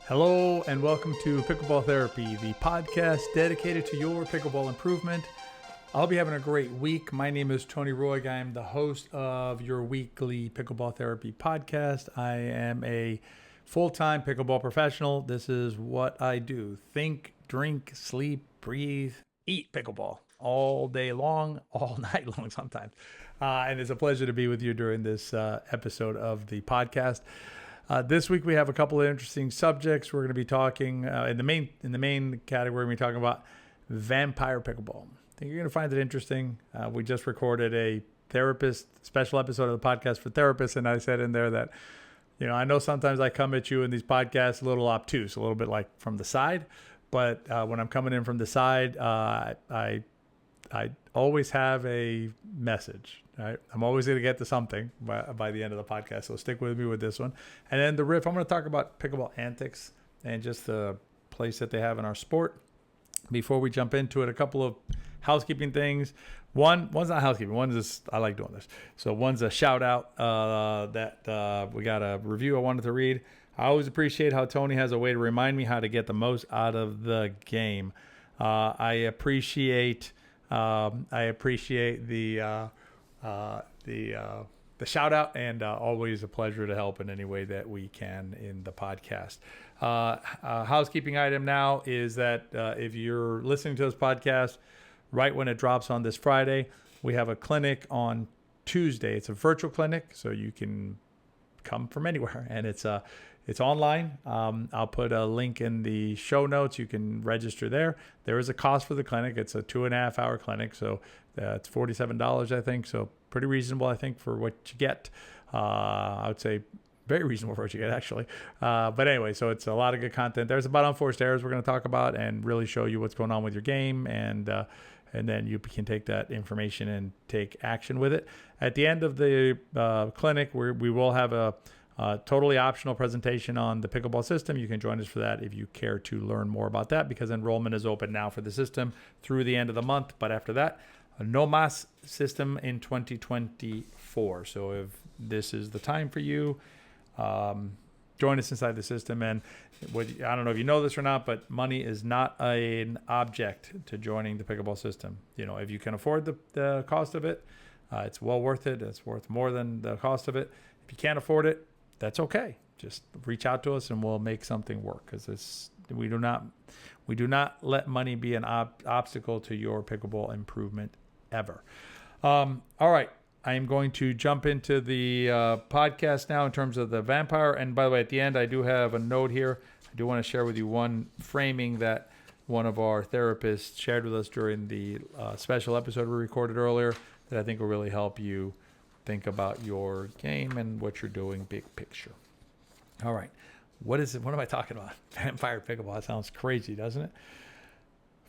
Hello and welcome to Pickleball Therapy, the podcast dedicated to your pickleball improvement. I'll be having a great week. My name is Tony Roy. I am the host of your weekly Pickleball Therapy podcast. I am a full-time pickleball professional. This is what I do. Think, drink, sleep, breathe, eat pickleball all day long, all night long sometimes. And it's a pleasure to be with you during this episode of the podcast. This week we have a couple of interesting subjects. We're going to be talking in the main category. We're going to be talking about vampire pickleball. I think you're going to find it interesting. We just recorded a special episode of the podcast for therapists, and I said in there that, I know sometimes I come at you in these podcasts a little obtuse, a little bit like from the side, but when I'm coming in from the side, I always have a message. Right? I'm always going to get to something by the end of the podcast, so stick with me with this one. And then the riff, I'm going to talk about pickleball antics and just the place that they have in our sport. Before we jump into it, a couple of housekeeping things. One's not housekeeping. One's just, I like doing this. So one's a shout out that we got a review I wanted to read. I always appreciate how Tony has a way to remind me how to get the most out of the game. I appreciate the shout out, and always a pleasure to help in any way that we can in the podcast. Housekeeping item now is that if you're listening to this podcast right when it drops on this Friday, we have a clinic on Tuesday. It's a virtual clinic, so you can come from anywhere, and it's online. I'll put a link in the show notes. You can register there. There is a cost for the clinic. It's a 2.5 hour clinic, so it's $47, I think. So pretty reasonable, I think, for what you get. I would say very reasonable for what you get, actually. But anyway, so it's a lot of good content. There's about unforced errors we're going to talk about and really show you what's going on with your game, and then you can take that information and take action with it. At the end of the clinic, we will have a totally optional presentation on the pickleball system. You can join us for that if you care to learn more about that, because enrollment is open now for the system through the end of the month. But after that, no mas system in 2024. So if this is the time for you, join us inside the system. And I don't know if you know this or not, but money is not an object to joining the pickleball system. If you can afford the cost of it, it's well worth it. It's worth more than the cost of it. If you can't afford it, that's okay. Just reach out to us and we'll make something work, because we do not let money be an obstacle to your pickleball improvement ever. All right. I am going to jump into the podcast now in terms of the vampire. And by the way, at the end, I do have a note here. I do want to share with you one framing that one of our therapists shared with us during the special episode we recorded earlier that I think will really help you think about your game and what you're doing big picture. All right. What am I talking about? Vampire pickleball. That sounds crazy, doesn't it?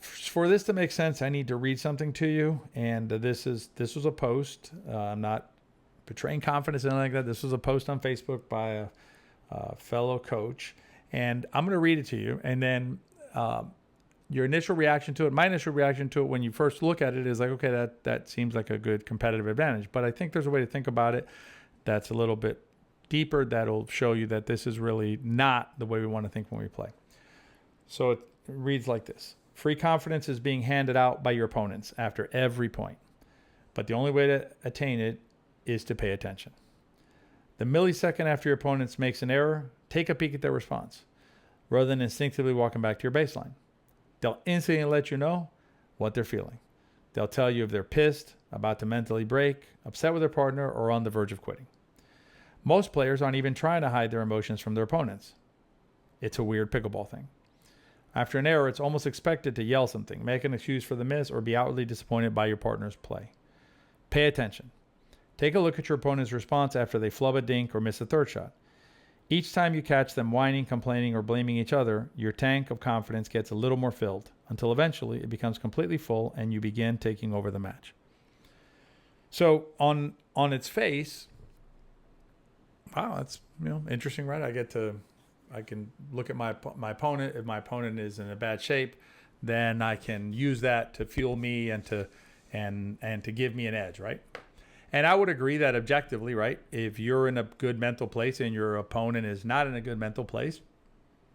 For this to make sense, I need to read something to you. And this was a post. I'm not betraying confidence or anything like that. This was a post on Facebook by a fellow coach. And I'm going to read it to you. And then your initial reaction to it, my initial reaction to it when you first look at it is like, okay, that seems like a good competitive advantage. But I think there's a way to think about it that's a little bit deeper, that'll show you that this is really not the way we want to think when we play. So it reads like this. Free confidence is being handed out by your opponents after every point. But the only way to attain it is to pay attention. The millisecond after your opponent makes an error, take a peek at their response, rather than instinctively walking back to your baseline. They'll instantly let you know what they're feeling. They'll tell you if they're pissed, about to mentally break, upset with their partner, or on the verge of quitting. Most players aren't even trying to hide their emotions from their opponents. It's a weird pickleball thing. After an error, it's almost expected to yell something, make an excuse for the miss, or be outwardly disappointed by your partner's play. Pay attention. Take a look at your opponent's response after they flub a dink or miss a third shot. Each time you catch them whining, complaining, or blaming each other, your tank of confidence gets a little more filled, until eventually it becomes completely full and you begin taking over the match. So on its face, wow, that's interesting, right? I can look at my opponent. If my opponent is in a bad shape, then I can use that to fuel me and to give me an edge, right? And I would agree that objectively, right, if you're in a good mental place and your opponent is not in a good mental place,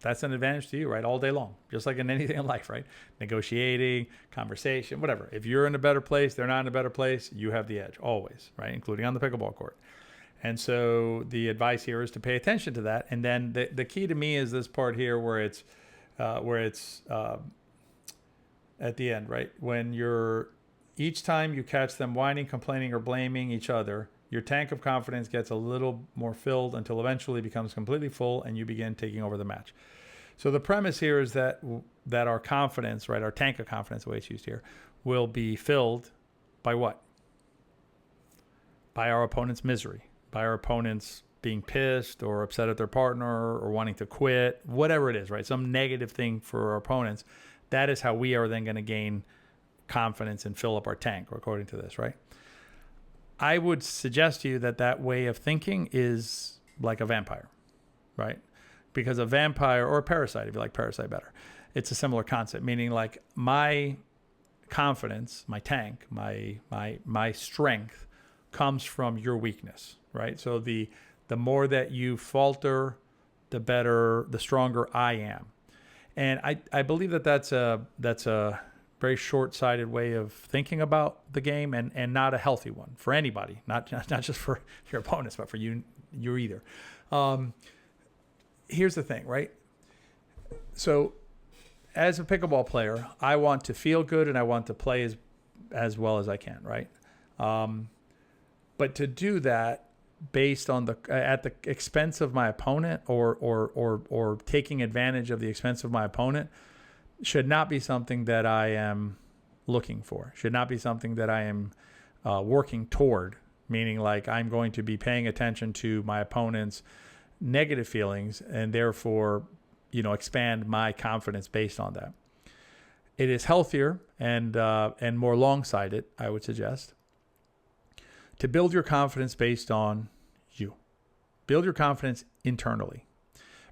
that's an advantage to you, right? All day long, just like in anything in life, right? Negotiating, conversation, whatever. If you're in a better place, they're not in a better place, you have the edge always, right? Including on the pickleball court. And so the advice here is to pay attention to that. And then the key to me is this part here where it's at the end, right? When each time you catch them whining, complaining, or blaming each other, your tank of confidence gets a little more filled until eventually it becomes completely full and you begin taking over the match. So the premise here is that our confidence, right, our tank of confidence, the way it's used here, will be filled by what? By our opponent's misery, by our opponent's being pissed or upset at their partner or wanting to quit, whatever it is, right? Some negative thing for our opponents. That is how we are then going to gain confidence and fill up our tank, according to this, right? I would suggest to you that way of thinking is like a vampire, right? Because a vampire, or a parasite, if you like parasite better, it's a similar concept, meaning like my confidence, my tank, my strength comes from your weakness, right? So the more that you falter, the stronger I am. And I believe that's a very short-sighted way of thinking about the game, and not a healthy one for anybody, not just for your opponents, but for you either. Here's the thing, right? So as a pickleball player, I want to feel good and I want to play as well as I can, right? But to do that based on at the expense of my opponent or taking advantage of the expense of my opponent should not be something that I am looking for. Should not be something that I am working toward, meaning like I'm going to be paying attention to my opponent's negative feelings and therefore, expand my confidence based on that. It is healthier and more long-sighted, I would suggest, to build your confidence based on you. Build your confidence internally.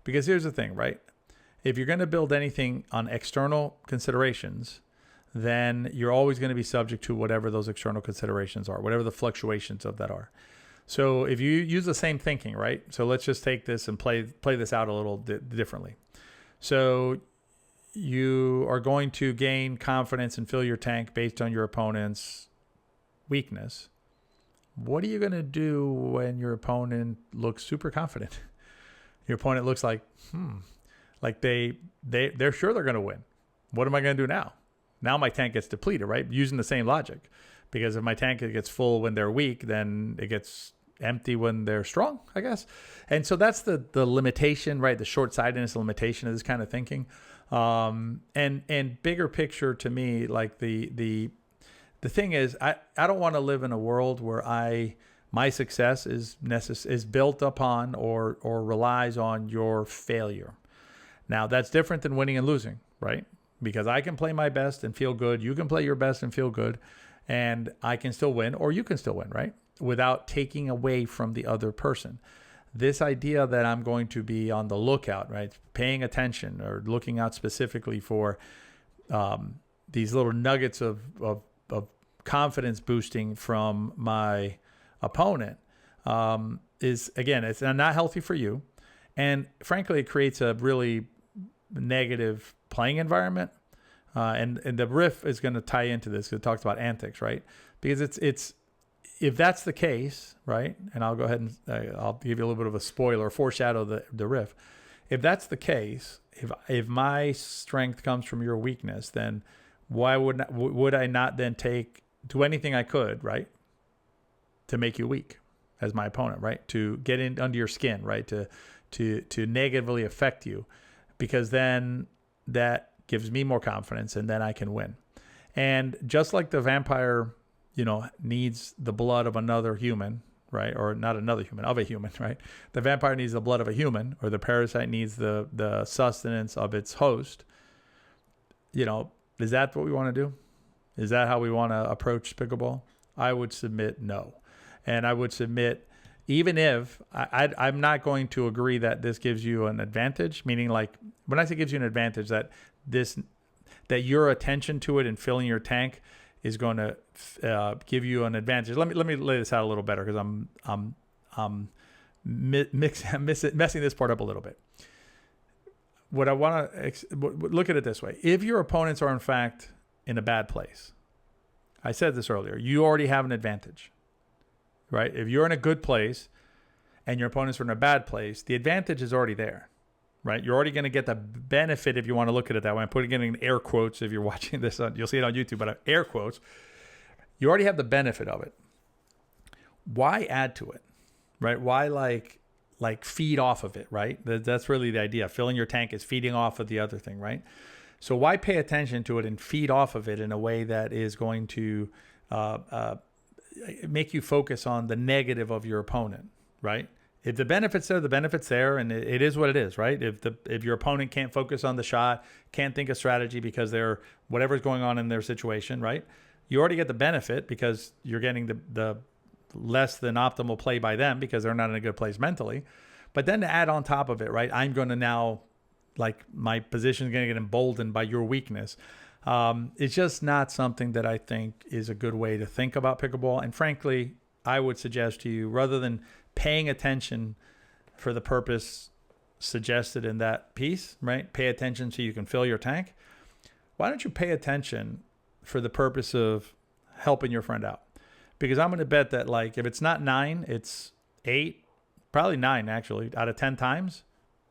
Because here's the thing, right? If you're going to build anything on external considerations, then you're always going to be subject to whatever those external considerations are, whatever the fluctuations of that are. So if you use the same thinking, right? So let's just take this and play this out a little differently. So you are going to gain confidence and fill your tank based on your opponent's weakness. What are you going to do when your opponent looks super confident? Your opponent looks like, like they're sure they're going to win. What am I going to do now? Now my tank gets depleted, right? Using the same logic. Because if my tank gets full when they're weak, then it gets empty when they're strong, I guess. And so that's the limitation, right? The short-sightedness, the limitation of this kind of thinking. And bigger picture to me, like the thing is, I don't want to live in a world where my success is built upon or relies on your failure. Now, that's different than winning and losing, right? Because I can play my best and feel good. You can play your best and feel good. And I can still win, or you can still win, right? Without taking away from the other person. This idea that I'm going to be on the lookout, right? Paying attention or looking out specifically for these little nuggets of confidence boosting from my opponent is, again, it's not healthy for you. And frankly, it creates a really negative playing environment. And the riff is going to tie into this because it talks about antics, right? Because it's if that's the case, right? And I'll go ahead and I'll give you a little bit of a spoiler, foreshadow the riff. If that's the case, if my strength comes from your weakness, then why would I not then do anything I could, right, to make you weak as my opponent, right? To get in under your skin, right? To negatively affect you, because then that gives me more confidence and then I can win. And just like the vampire, needs the blood of another human, right? Or not another human, of a human, right? The vampire needs the blood of a human, or the parasite needs the sustenance of its host. Is that what we want to do? Is that how we want to approach pickleball? I would submit no. And I would submit, even if I'm not going to agree that this gives you an advantage, meaning like when I say gives you an advantage, that your attention to it and filling your tank is going to give you an advantage. Let me lay this out a little better because I'm messing this part up a little bit. what I want to look at it this way. If your opponents are in fact in a bad place, I said this earlier, you already have an advantage, right? If you're in a good place and your opponents are in a bad place, the advantage is already there, right? You're already going to get the benefit if you want to look at it that way. I'm putting it in air quotes. If you're watching this, you'll see it on YouTube, but air quotes. You already have the benefit of it. Why add to it, right? Why like feed off of it, right? That's really the idea. Filling your tank is feeding off of the other thing, right? So why pay attention to it and feed off of it in a way that is going to make you focus on the negative of your opponent, right? If the benefit's there, the benefit's there, and it is what it is, right? If your opponent can't focus on the shot, can't think of strategy because they're whatever's going on in their situation, right? You already get the benefit because you're getting the less than optimal play by them because they're not in a good place mentally. But then to add on top of it, right? I'm going to now, like, my position is going to get emboldened by your weakness. It's just not something that I think is a good way to think about pickleball. And frankly, I would suggest to you, rather than paying attention for the purpose suggested in that piece, right? Pay attention so you can fill your tank. Why don't you pay attention for the purpose of helping your friend out? Because I'm going to bet that, like, if it's not 9, it's 8, probably 9 actually, out of 10 times,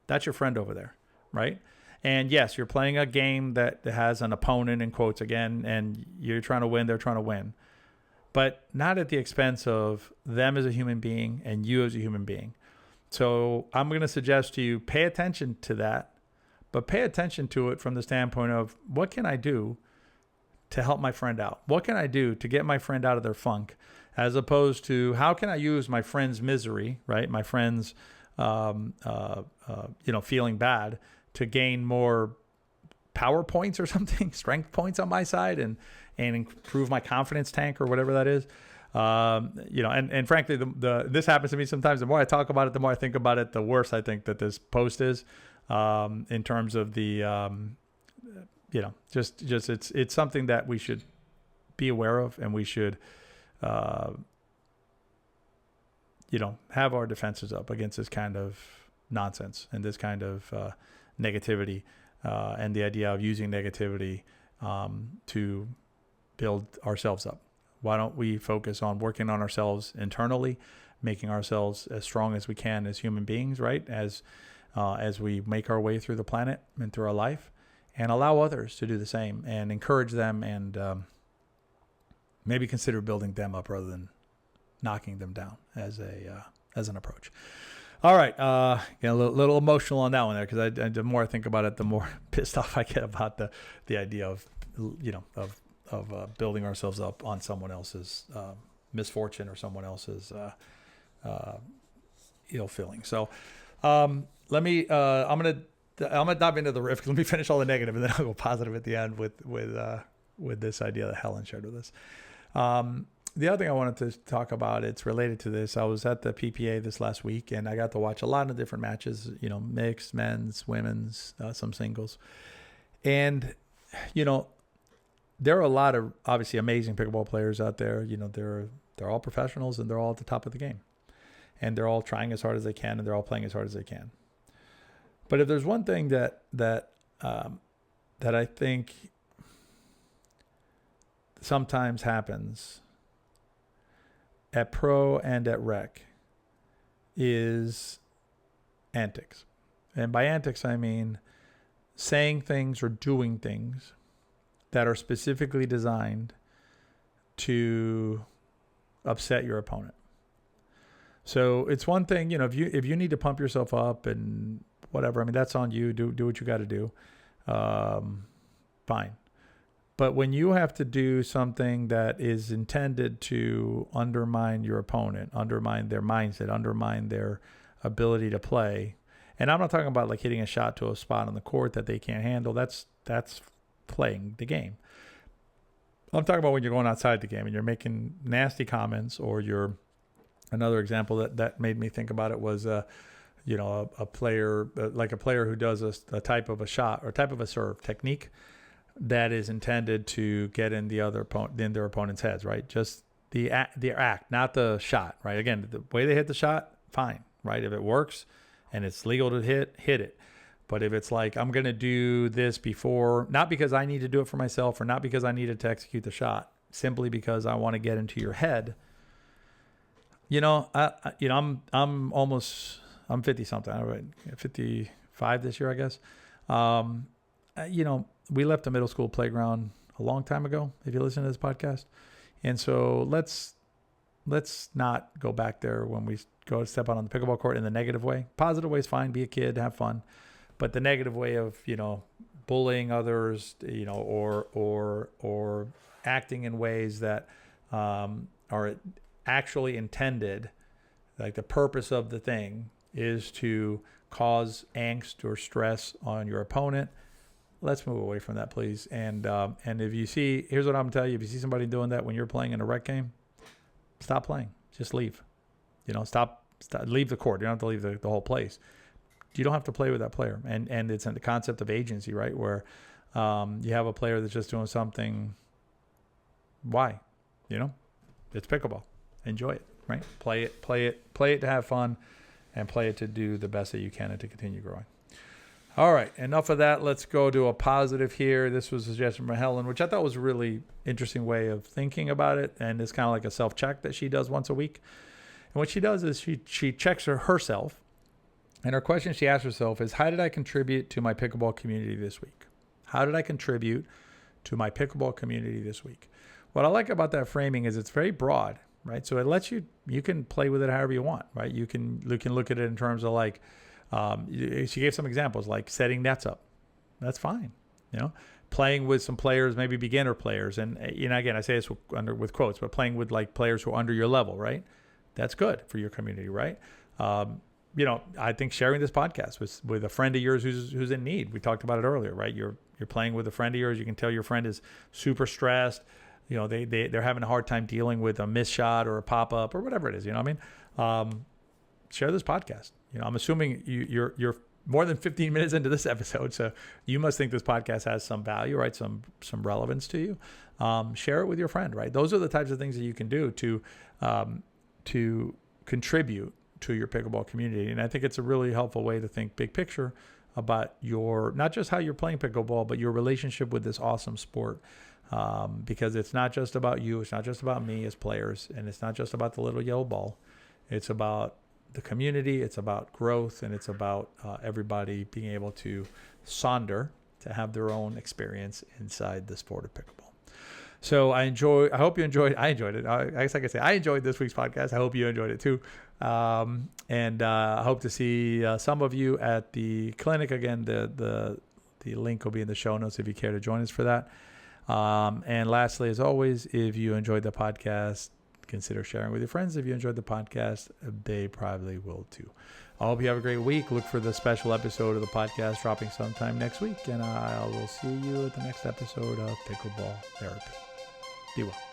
that's your friend over there, right? And yes, you're playing a game that has an opponent, in quotes again, and you're trying to win, they're trying to win. But not at the expense of them as a human being and you as a human being. So I'm going to suggest to you, pay attention to that, but pay attention to it from the standpoint of, what can I do to help my friend out? What can I do to get my friend out of their funk? As opposed to, how can I use my friend's misery, right? My friend's, feeling bad to gain more power points or something, strength points on my side, and improve my confidence tank or whatever that is. And frankly, this happens to me sometimes. The more I talk about it, the more I think about it, the worse I think that this post is, in terms of the, it's something that we should be aware of, and we should, have our defenses up against this kind of nonsense and this kind of negativity, and the idea of using negativity to build ourselves up. Why don't we focus on working on ourselves internally, making ourselves as strong as we can as human beings, right? As we make our way through the planet and through our life, and allow others to do the same and encourage them, and maybe consider building them up rather than knocking them down as an approach. All right, a little emotional on that one there, because the more I think about it, the more pissed off I get about the idea of building ourselves up on someone else's misfortune or someone else's ill feeling. So I'm gonna dive into the riff. Let me finish all the negative, and then I'll go positive at the end with this idea that Helen shared with us. The other thing I wanted to talk about, it's related to this. I was at the PPA this last week, and I got to watch a lot of different matches, mixed, men's, women's, some singles. And, there are a lot of obviously amazing pickleball players out there. They're all professionals, and they're all at the top of the game. And they're all trying as hard as they can, and they're all playing as hard as they can. But if there's one thing that I think sometimes happens at pro and at rec, is antics. And by antics, I mean saying things or doing things that are specifically designed to upset your opponent. So it's one thing, if you need to pump yourself up and whatever, I mean, that's on you. Do what you got to do. Fine. But when you have to do something that is intended to undermine your opponent, undermine their mindset, undermine their ability to play, and I'm not talking about like hitting a shot to a spot on the court that they can't handle. That's playing the game. I'm talking about when you're going outside the game and you're making nasty comments, or another example that made me think about it was, a player, like a player who does a type of a shot or type of a serve technique that is intended to get in their opponent's heads, right? Just the act, not the shot, right? Again, the way they hit the shot, fine, right? If it works and it's legal to hit it. But if it's like, I'm going to do this before, not because I need to do it for myself or not because I needed to execute the shot, simply because I want to get into your head, I'm 50 something, right? 55 this year, I guess. We left the middle school playground a long time ago, if you listen to this podcast. And so let's not go back there when we go step out on the pickleball court in the negative way. Positive way is fine. Be a kid, have fun. But the negative way of, bullying others, or acting in ways that are actually intended, like the purpose of the thing is to cause angst or stress on your opponent. Let's move away from that, please. And if you see, here's what I'm gonna tell you: if you see somebody doing that when you're playing in a rec game, stop playing. Just leave. Stop. Leave the court. You don't have to leave the whole place. You don't have to play with that player. And it's in the concept of agency, right? Where you have a player that's just doing something. Why? It's pickleball. Enjoy it, right? Play it to have fun, and play it to do the best that you can and to continue growing. All right, enough of that. Let's go to a positive here. This was a suggestion from Helen, which I thought was a really interesting way of thinking about it. And it's kind of like a self-check that she does once a week. And what she does is she checks herself. And her question she asks herself is, how did I contribute to my pickleball community this week? How did I contribute to my pickleball community this week? What I like about that framing is it's very broad, right? So it lets you can play with it however you want, right? You can look at it in terms of like, she gave some examples like setting nets up. That's fine. Playing with some players, maybe beginner players. And, again, I say this with quotes, but playing with like players who are under your level, right? That's good for your community, right? I think sharing this podcast with a friend of yours who's in need. We talked about it earlier, right? You're playing with a friend of yours. You can tell your friend is super stressed. They're having a hard time dealing with a missed shot or a pop-up or whatever it is. Share this podcast. I'm assuming you're more than 15 minutes into this episode, so you must think this podcast has some value, right? Some relevance to you. Share it with your friend, right? Those are the types of things that you can do to contribute to your pickleball community. And I think it's a really helpful way to think big picture about not just how you're playing pickleball, but your relationship with this awesome sport. Because it's not just about you. It's not just about me as players. And it's not just about the little yellow ball. It's about the community. It's about growth. And it's about everybody being able to have their own experience inside the sport of pickleball. So I hope you enjoyed. I enjoyed it. I guess I can say I enjoyed this week's podcast. I hope you enjoyed it too. And I hope to see some of you at the clinic. Again, the link will be in the show notes if you care to join us for that. And lastly, as always, if you enjoyed the podcast, consider sharing with your friends. If you enjoyed the podcast, they probably will too. I hope you have a great week. Look for the special episode of the podcast dropping sometime next week. And I will see you at the next episode of Pickleball Therapy. Be well.